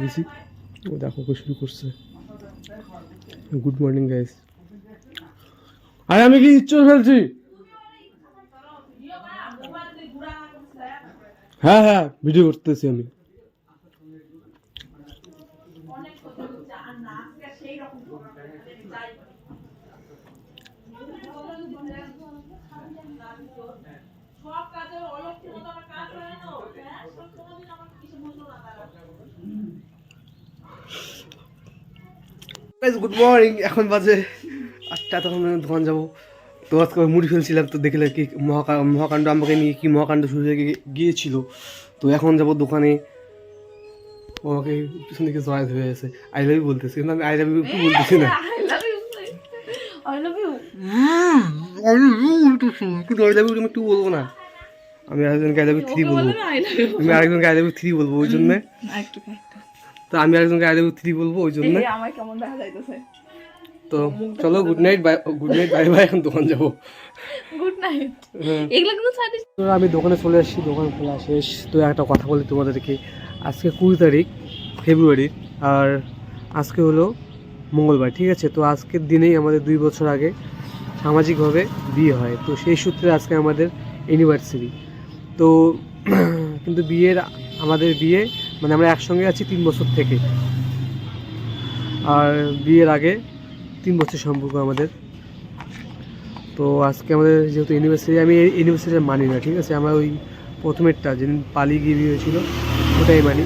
দিছি। ও দেখো কি শুরু করছে। Good morning guys. আরে আমি কি ইচ্ছা ফেলছি? হ্যাঁ হ্যাঁ ভিডিও করতেছি আমি। Good morning. এখন বাজে 8টা, তখন দোকান যাবো। তো আজকে মুড়ি ফেলছিলাম, তো দেখলে কি মহাকাণ্ড আমাকে নিয়ে কি মহাকাণ্ড শুরু হয়ে গিয়েছিল। তো এখন যাব দোকানে। ও আমাকে পিছন দিকে জয় ধরে আছে, আই লাভ ইউ বলতেছে, কিন্তু আমি আই লাভ ইউ বলতেছি না। কিন্তু আই লাভ ইউ আমি 2 বলবো না, আমি আরেকজনকে আই লাভ ইউ 3 বলবো। আমি আরেকজনকে আই লাভ ইউ 3 বলবো ওই জন্য। তো আমি আরেকজনকে আই লাভ ইউ 3 বলবো ওই জন্য। তো চলো good night bye, good night bye bye. এখন দোকান যাবো। Good night. এগুলা কিন্তু ছাড়িস। আমি দোকানে চলে আসছি, দোকান খোলা শেষ। তো একটা কথা বলি তোমাদেরকে, আজকে 20 তারিখ ফেব্রুয়ারির, আর আজকে হলো মঙ্গলবার, ঠিক আছে। তো আজকের দিনেই আমাদের 2 বছর আগে সামাজিকভাবে বিয়ে হয়। তো সেই সূত্রে আজকে আমাদের অ্যানিভার্সারি। তো কিন্তু আমাদের বিয়ে মানে আমরা একসঙ্গে আছি 3 বছর থেকে, আর বিয়ের আগে 3 বছর সম্পর্ক আমাদের। তো আজকে আমাদের যেহেতু অ্যানিভার্সারি, আমি এই অ্যানিভার্সারি মানি না, ঠিক আছে। আমরা ওই প্রথমেরটা যেদিন পালিয়ে গিয়ে বিয়ে হয়েছিল ওটাই মানি।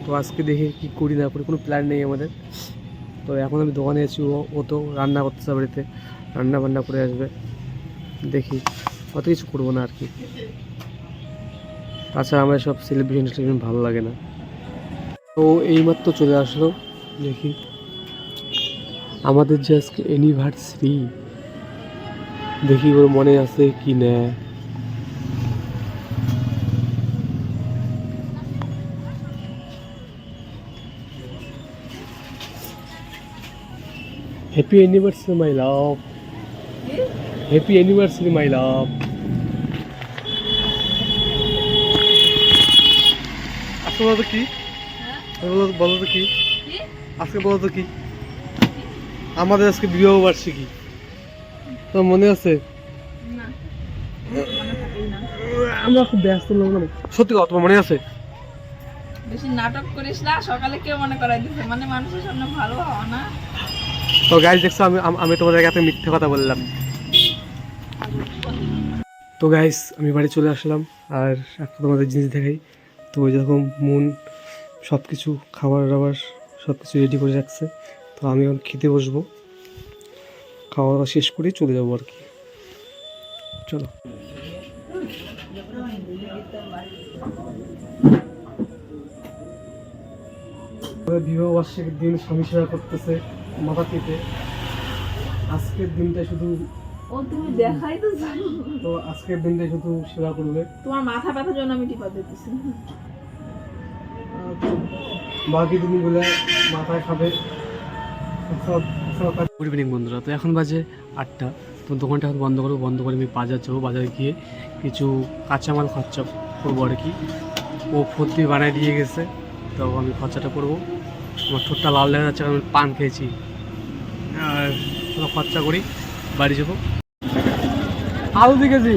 তো আজকে দেখি কী করি না করি, কোনো প্ল্যান নেই আমাদের। তো এখন আমি দোকানে আছি, ও তো রান্না করতেছে বাড়িতে, রান্না বান্না করে আসবে। দেখি, অত কিছু করবো না আর কি। তাছাড়া আমার সব সেলিব্রেশন ভালো লাগে না। তো এইমাত্র চলে আসলো, দেখি আমাদের যে আজকে অ্যানিভার্সারি, দেখি ওর মনে আছে কি না। হ্যাপি অ্যানিভার্সারি মাই লাভ, হ্যাপি অ্যানিভার্সারি মাই লাভ। আজকে বলো তো কি, বলো তো কি আজকে, বলো তো কি আমাদের আজকে বিবাহ বার্ষিকী। তো মনে আছে? আমরা খুব ব্যস্ত লোক, মানে সত্যি কথা, তোমার মনে আছে? বেশি নাটক করিস না, সকালে কেউ মনে করাই দিছে, মানে মানুষের সামনে ভালো হওয়া না। তো গাইস দেখছো, আমি তোমাদের এত মিথ্যে কথা বললাম। তো গাইস আমি বাড়ি চলে আসলাম, আর একটা তোমাদের জিনিস দেখাই। তো ওই যেরকম মন সব কিছু খাবার দাবার সব কিছু রেডি করে রাখছে। তো আমি এখন খেতে বসবো, খাওয়া দাওয়া শেষ করে চলে যাবো আর কি। চলো। বিবাহ বার্ষিকীর দিন স্বামী সেবা করতেছে মাথা পেতে। আজকের দিনটা শুধু ও তুমি দেখাই তো জানো। তো আজকের দিনটা শুধু সেবা করবে। তোমার মাথা ব্যথার জন্য আমি টিপা দিতেছি। বাকি দিনগুলো মাথায় খাবে। গুড ইভিনিং বন্ধুরা। তো এখন বাজে 8টা। তো দোকানটা এখন বন্ধ করবো, বন্ধ করে আমি বাজার যাবো। বাজারে গিয়ে কিছু কাঁচামাল খরচা করবো আর কি। ও ফর্তি বানায় দিয়ে গেছে, তো আমি খরচাটা করবো। আমার ঠোঁটটা লাল দেখা যাচ্ছে, কারণ পান খেয়েছি। আর খরচা করি, বাড়ি যাবো। আলু দিকেছি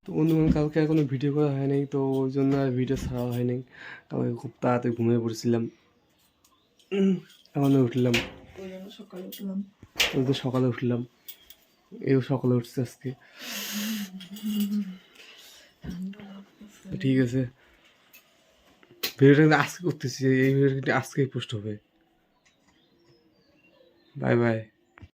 তো বন্ধুগণ, কালকে আর কোনো ভিডিও করা হয় নাই, তো ওই জন্য আর ভিডিও ছাড়া হয় নাই। কালকে খুব তাড়াতাড়ি ঘুমিয়ে পড়েছিলাম, এখন উঠলাম। ওই তো সকালে উঠলাম, এও সকালে উঠছে আজকে। ঠিক আছে, ভিডিওটা কিন্তু আজকে করতেছি, এই ভিডিওটা কিন্তু আজকেই পোস্ট হবে। Bye bye.